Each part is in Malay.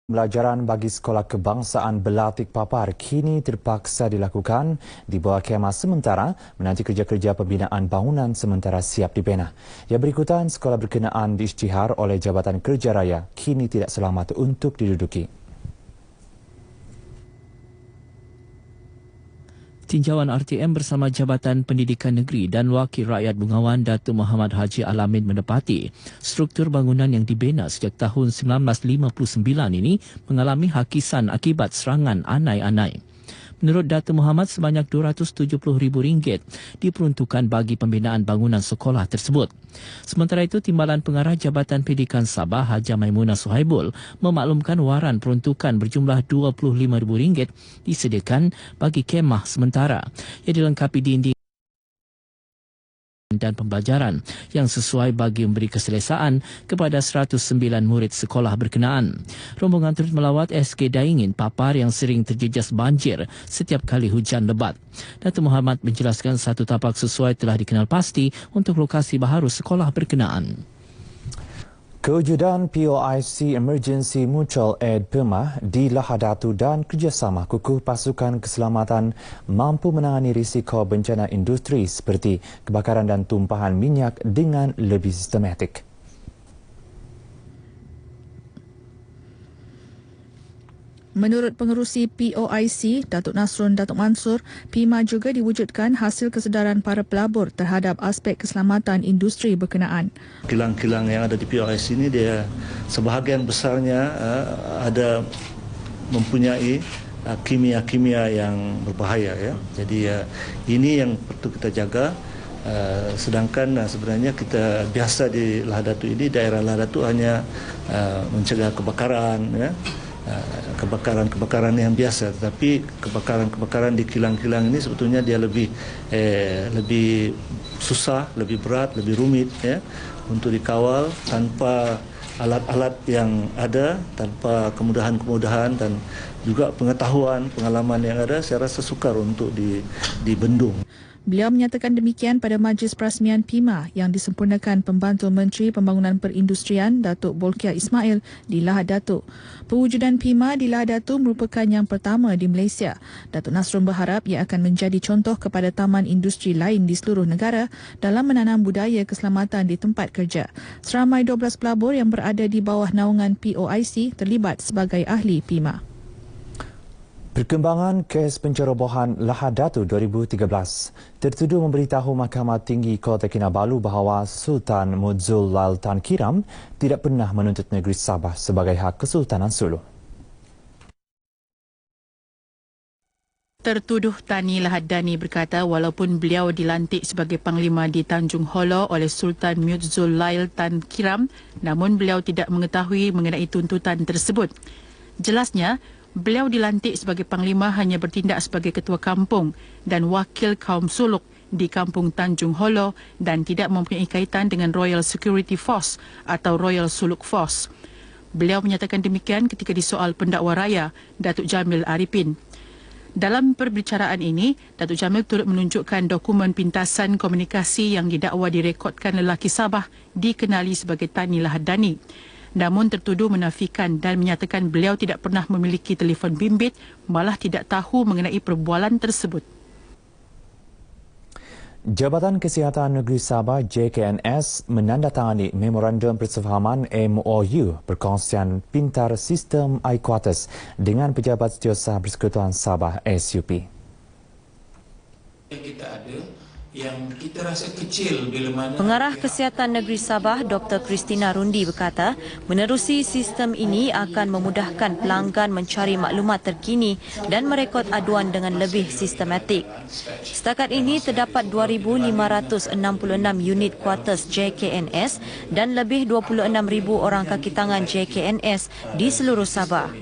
Pembelajaran bagi sekolah kebangsaan Belatik Papar kini terpaksa dilakukan di bawah kemah sementara menanti kerja-kerja pembinaan bangunan sementara siap dibina. Yang berikutan, sekolah berkenaan diisytihar oleh Jabatan Kerja Raya kini tidak selamat untuk diduduki. Tinjauan RTM bersama Jabatan Pendidikan Negeri dan Wakil Rakyat Bungawan Datuk Muhammad Haji Alamin mendapati struktur bangunan yang dibina sejak tahun 1959 ini mengalami hakisan akibat serangan anai-anai. Menurut Datuk Muhammad, sebanyak RM270,000 diperuntukkan bagi pembinaan bangunan sekolah tersebut. Sementara itu, Timbalan Pengarah Jabatan Pendidikan Sabah Haja Maimunah Suhaibul memaklumkan waran peruntukan berjumlah RM25,000 disediakan bagi kemah sementara yang dilengkapi dinding dan pembelajaran yang sesuai bagi memberi keselesaan kepada 109 murid sekolah berkenaan. Rombongan turut melawat SK Daingin Papar yang sering terjejas banjir setiap kali hujan lebat. Datuk Muhammad menjelaskan satu tapak sesuai telah dikenal pasti untuk lokasi baharu sekolah berkenaan. Kewujudan POIC Emergency Mutual Aid PEMA di Lahad Datu dan kerjasama kukuh pasukan keselamatan mampu menangani risiko bencana industri seperti kebakaran dan tumpahan minyak dengan lebih sistematik. Menurut pengerusi POIC, Datuk Nasrun Datuk Mansur, PIMA juga diwujudkan hasil kesedaran para pelabur terhadap aspek keselamatan industri berkenaan. Kilang-kilang yang ada di POIC ini dia sebahagian besarnya ada mempunyai kimia-kimia yang berbahaya ya. Jadi ini yang perlu kita jaga. Sedangkan sebenarnya kita biasa di Lahad Datu ini, daerah Lahad Datu hanya mencegah kebakaran ya. Kebakaran yang biasa, tetapi kebakaran di kilang-kilang ini sebetulnya dia lebih susah, lebih berat, lebih rumit ya untuk dikawal tanpa alat-alat yang ada, tanpa kemudahan-kemudahan dan juga pengetahuan, pengalaman yang ada, saya rasa sukar untuk dibendung. Beliau menyatakan demikian pada majlis perasmian PIMA yang disempurnakan Pembantu Menteri Pembangunan Perindustrian Datuk Bolkiah Ismail di Lahad Datu. Pewujudan PIMA di Lahad Datu merupakan yang pertama di Malaysia. Datuk Nasrun berharap ia akan menjadi contoh kepada taman industri lain di seluruh negara dalam menanam budaya keselamatan di tempat kerja. Seramai 12 pelabur yang berada di bawah naungan POIC terlibat sebagai ahli PIMA. Perkembangan kes pencerobohan Lahad Datu 2013. Tertuduh memberitahu Mahkamah Tinggi Kota Kinabalu bahawa Sultan Mudzul Lail Tan Kiram tidak pernah menuntut negeri Sabah sebagai hak Kesultanan Sulu. Tertuduh Tani Lahad Dani berkata walaupun beliau dilantik sebagai Panglima di Tanjung Holo oleh Sultan Mudzul Lail Tan Kiram, namun beliau tidak mengetahui mengenai tuntutan tersebut. Jelasnya, beliau dilantik sebagai Panglima hanya bertindak sebagai Ketua Kampung dan Wakil Kaum Suluk di Kampung Tanjung Holo dan tidak mempunyai kaitan dengan Royal Security Force atau Royal Suluk Force. Beliau menyatakan demikian ketika disoal pendakwa raya Datuk Jamil Arifin. Dalam perbicaraan ini, Datuk Jamil turut menunjukkan dokumen pintasan komunikasi yang didakwa direkodkan lelaki Sabah dikenali sebagai Tani Lahad Dani. Namun tertuduh menafikan dan menyatakan beliau tidak pernah memiliki telefon bimbit, malah tidak tahu mengenai perbualan tersebut. Jabatan Kesihatan Negeri Sabah JKNS menandatangani Memorandum Persefahaman MOU perkongsian pintar sistem iQuarters dengan Pejabat Setiausaha Persekutuan Sabah SUP. Kita ada yang kita rasa kecil bila mana... Pengarah Kesihatan Negeri Sabah Dr. Kristina Rundi berkata, menerusi sistem ini akan memudahkan pelanggan mencari maklumat terkini dan merekod aduan dengan lebih sistematik. Setakat ini terdapat 2,566 unit kuartus JKNS dan lebih 26,000 orang kaki tangan JKNS di seluruh Sabah.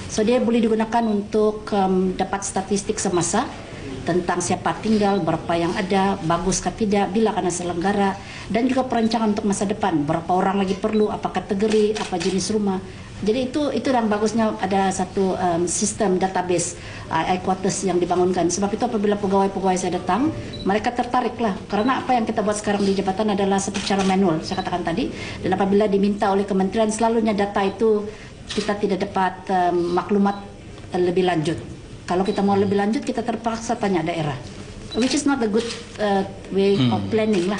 So dia boleh digunakan untuk dapat statistik semasa tentang siapa tinggal, berapa yang ada, bagus ke tidak, bila kena selenggara, dan juga perancangan untuk masa depan, berapa orang lagi perlu, apa kategori, apa jenis rumah. Jadi itu yang bagusnya ada satu sistem database iQuarters yang dibangunkan. Sebab itu apabila pegawai-pegawai saya datang, mereka tertariklah. Karena apa yang kita buat sekarang di jabatan adalah secara manual, saya katakan tadi. Dan apabila diminta oleh kementerian, selalunya data itu kita tidak dapat maklumat lebih lanjut. Kalau kita mau lebih lanjut, kita terpaksa tanya daerah, which is not a good way of planning lah.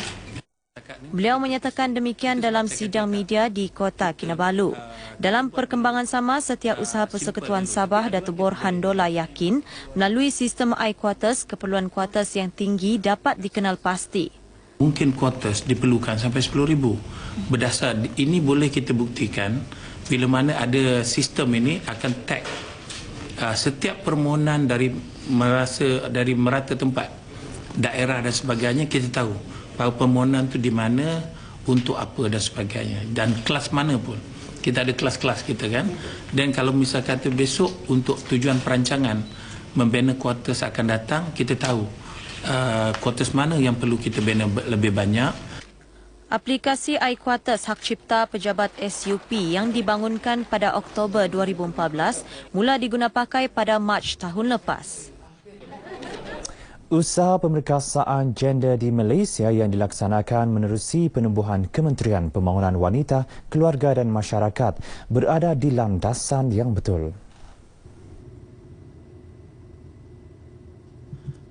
Beliau menyatakan demikian dalam sidang media di Kota Kinabalu. Dalam perkembangan sama, Setiausaha Persekutuan Sabah Datuk Borhan Dola yakin melalui sistem iQuarters, keperluan kuarters yang tinggi dapat dikenal pasti. Mungkin kuarters diperlukan sampai 10,000. Berdasar ini boleh kita buktikan bila mana ada sistem ini akan tag setiap permohonan dari merata tempat, daerah dan sebagainya, kita tahu bahawa permohonan itu di mana, untuk apa dan sebagainya, dan kelas mana pun. Kita ada kelas-kelas kita kan. Dan kalau misal kata besok untuk tujuan perancangan membina kuarters akan datang, kita tahu kuarters mana yang perlu kita bina lebih banyak. Aplikasi iQuarters Hak Cipta Pejabat SUP yang dibangunkan pada Oktober 2014 mula digunapakai pada Mac tahun lepas. Usaha pemerkasaan gender di Malaysia yang dilaksanakan menerusi penubuhan Kementerian Pembangunan Wanita, Keluarga dan Masyarakat berada di landasan yang betul.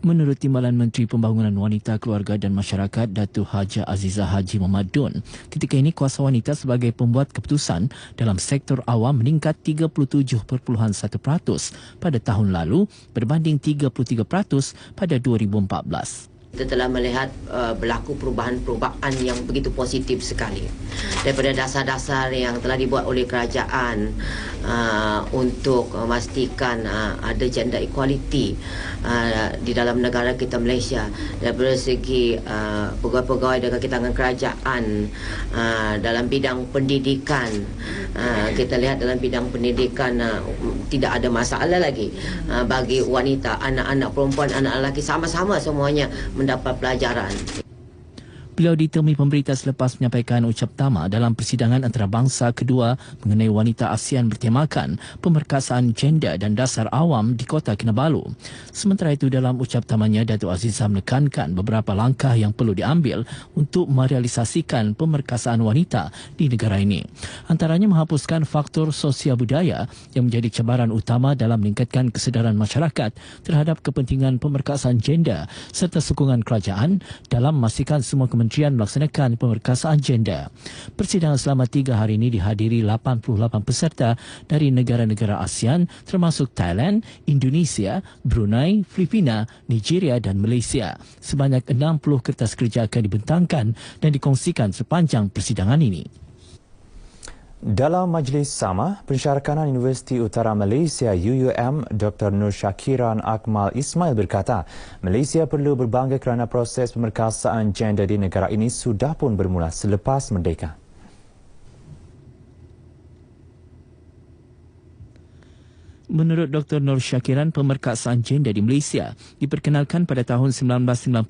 Menurut Timbalan Menteri Pembangunan Wanita, Keluarga dan Masyarakat, Datuk Haja Azizah Haji Muhammad Dun, ketika ini kuasa wanita sebagai pembuat keputusan dalam sektor awam meningkat 37.1% pada tahun lalu berbanding 33% pada 2014. Kita telah melihat berlaku perubahan-perubahan yang begitu positif sekali. Daripada dasar-dasar yang telah dibuat oleh kerajaan untuk memastikan ada gender equality di dalam negara kita Malaysia. Daripada segi pegawai-pegawai dengan tangan kerajaan dalam bidang pendidikan, kita lihat dalam bidang pendidikan tidak ada masalah lagi bagi wanita, anak-anak perempuan, anak lelaki sama-sama semuanya mendapat pelajaran. Beliau ditemui pemberita selepas menyampaikan ucap tama dalam persidangan antarabangsa kedua mengenai wanita ASEAN bertemakan pemerkasaan gender dan dasar awam di Kota Kinabalu. Sementara itu, dalam ucap tamanya, Datuk Azizah menekankan beberapa langkah yang perlu diambil untuk merealisasikan pemerkasaan wanita di negara ini. Antaranya menghapuskan faktor sosial budaya yang menjadi cabaran utama dalam meningkatkan kesedaran masyarakat terhadap kepentingan pemerkasaan gender serta sokongan kerajaan dalam memastikan semua kementerian melaksanakan pemerkasaan gender. Persidangan selama 3 hari ini dihadiri 88 peserta dari negara-negara ASEAN termasuk Thailand, Indonesia, Brunei, Filipina, Nigeria dan Malaysia. Sebanyak 60 kertas kerja akan dibentangkan dan dikongsikan sepanjang persidangan ini. Dalam majlis sama, Pensyarakanan Universiti Utara Malaysia UUM Dr. Nur Syakiran Akmal Ismail berkata, Malaysia perlu berbangga kerana proses pemerkasaan gender di negara ini sudah pun bermula selepas merdeka. Menurut Dr. Nur Syakiran, pemerkasaan gender di Malaysia diperkenalkan pada tahun 1995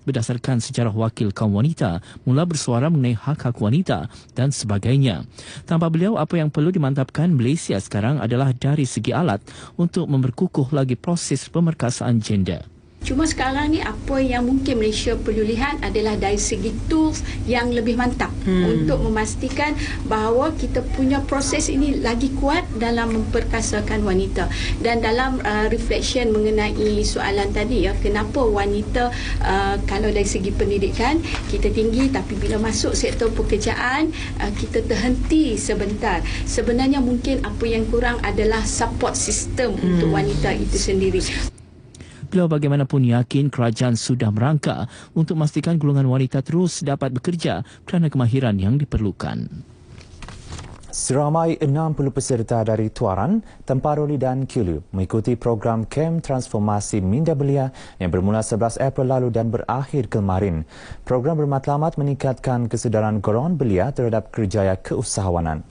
berdasarkan sejarah wakil kaum wanita mula bersuara mengenai hak-hak wanita dan sebagainya. Tanpa beliau, apa yang perlu dimantapkan Malaysia sekarang adalah dari segi alat untuk memperkukuh lagi proses pemerkasaan gender. Cuma sekarang ni apa yang mungkin Malaysia perlu lihat adalah dari segi tools yang lebih mantap untuk memastikan bahawa kita punya proses ini lagi kuat dalam memperkasakan wanita. Dan dalam reflection mengenai soalan tadi, ya, kenapa wanita kalau dari segi pendidikan kita tinggi tapi bila masuk sektor pekerjaan kita terhenti sebentar. Sebenarnya mungkin apa yang kurang adalah support system untuk wanita itu sendiri. Beliau bagaimanapun yakin kerajaan sudah merangka untuk memastikan golongan wanita terus dapat bekerja kerana kemahiran yang diperlukan. Seramai 60 peserta dari Tuaran, Temparoli dan Kelu mengikuti program Kem Transformasi Minda Belia yang bermula 11 April lalu dan berakhir kemarin. Program bermatlamat meningkatkan kesedaran golongan belia terhadap kerjaya keusahawanan.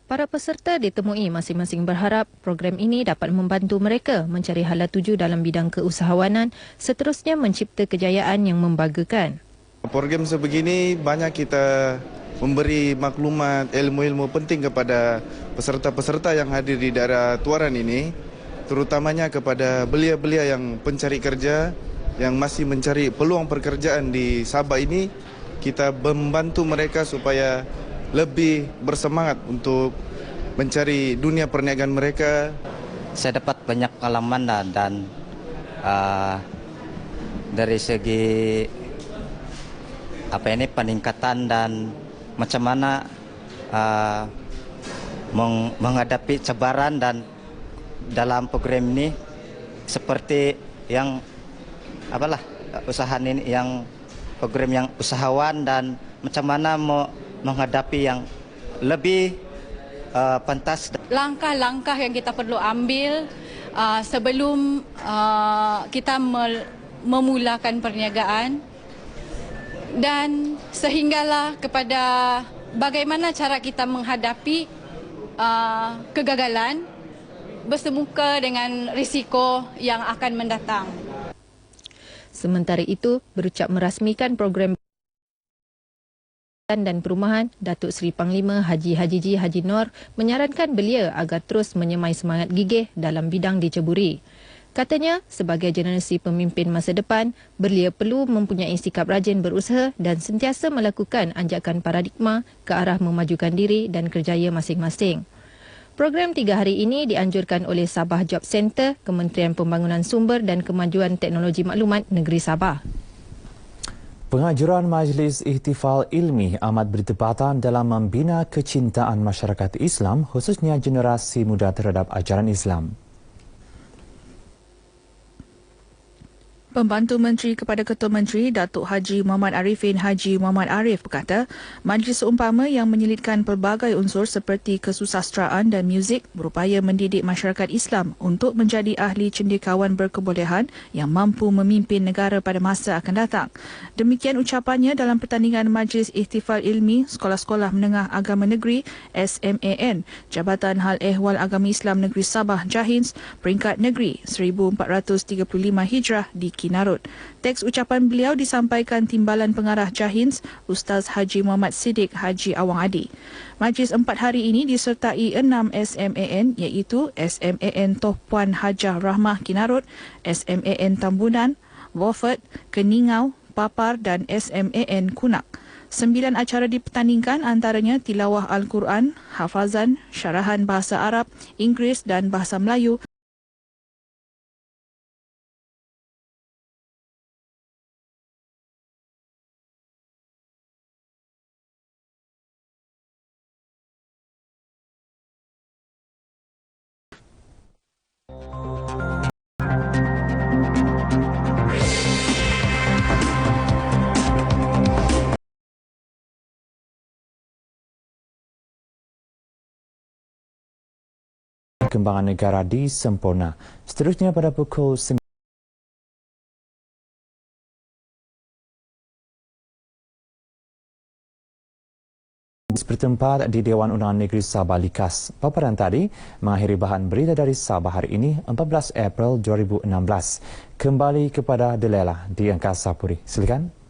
Para peserta ditemui masing-masing berharap program ini dapat membantu mereka mencari hala tuju dalam bidang keusahawanan, seterusnya mencipta kejayaan yang membanggakan. Program sebegini banyak kita memberi maklumat, ilmu-ilmu penting kepada peserta-peserta yang hadir di daerah Tuaran ini, terutamanya kepada belia-belia yang pencari kerja, yang masih mencari peluang pekerjaan di Sabah ini, kita membantu mereka supaya lebih bersemangat untuk mencari dunia perniagaan mereka. Saya dapat banyak pengalaman dan dari segi peningkatan dan macam mana menghadapi cabaran, dan dalam program ini seperti yang usaha ini yang program yang usahawan, dan macam mana menghadapi yang lebih pantas. Langkah-langkah yang kita perlu ambil sebelum kita memulakan perniagaan, dan sehinggalah kepada bagaimana cara kita menghadapi kegagalan bersemuka dengan risiko yang akan mendatang. Sementara itu, berucap merasmikan program dan perumahan, Datuk Seri Panglima Haji Hajiji Haji Nor menyarankan belia agar terus menyemai semangat gigih dalam bidang diceburi. Katanya, sebagai generasi pemimpin masa depan, belia perlu mempunyai sikap rajin berusaha dan sentiasa melakukan anjakan paradigma ke arah memajukan diri dan kerjaya masing-masing. Program 3 hari ini dianjurkan oleh Sabah Job Center, Kementerian Pembangunan Sumber dan Kemajuan Teknologi Maklumat Negeri Sabah. Pengajuran Majlis Ihtifal Ilmi amat bertepatan dalam membina kecintaan masyarakat Islam, khususnya generasi muda terhadap ajaran Islam. Pembantu Menteri kepada Ketua Menteri Datuk Haji Muhammad Arifin Haji Muhammad Arif berkata, majlis seumpama yang menyelitkan pelbagai unsur seperti kesusastraan dan muzik berupaya mendidik masyarakat Islam untuk menjadi ahli cendekawan berkebolehan yang mampu memimpin negara pada masa akan datang. Demikian ucapannya dalam pertandingan Majlis Ihtifal Ilmi Sekolah-Sekolah Menengah Agama Negeri SMAN, Jabatan Hal Ehwal Agama Islam Negeri Sabah Jahins, peringkat negeri 1435 Hijrah di Kinarut. Teks ucapan beliau disampaikan Timbalan Pengarah Jahins, Ustaz Haji Muhammad Siddiq Haji Awang Adi. Majlis 4 hari ini disertai 6 SMAN iaitu SMAN Toh Puan Hajah Rahmah Kinarut, SMAN Tambunan, Beaufort, Keningau, Papar dan SMAN Kunak. 9 acara dipertandingkan, antaranya tilawah Al-Quran, hafazan, syarahan bahasa Arab, Inggeris dan bahasa Melayu. Perkembangan negara di Sempurna. Seterusnya pada pukul 9. Bertempat di Dewan Undangan Negeri Sabah Likas. Paparan tadi mengakhiri bahan berita dari Sabah hari ini 14 April 2016. Kembali kepada Delela di Angkasa Puri. Silakan.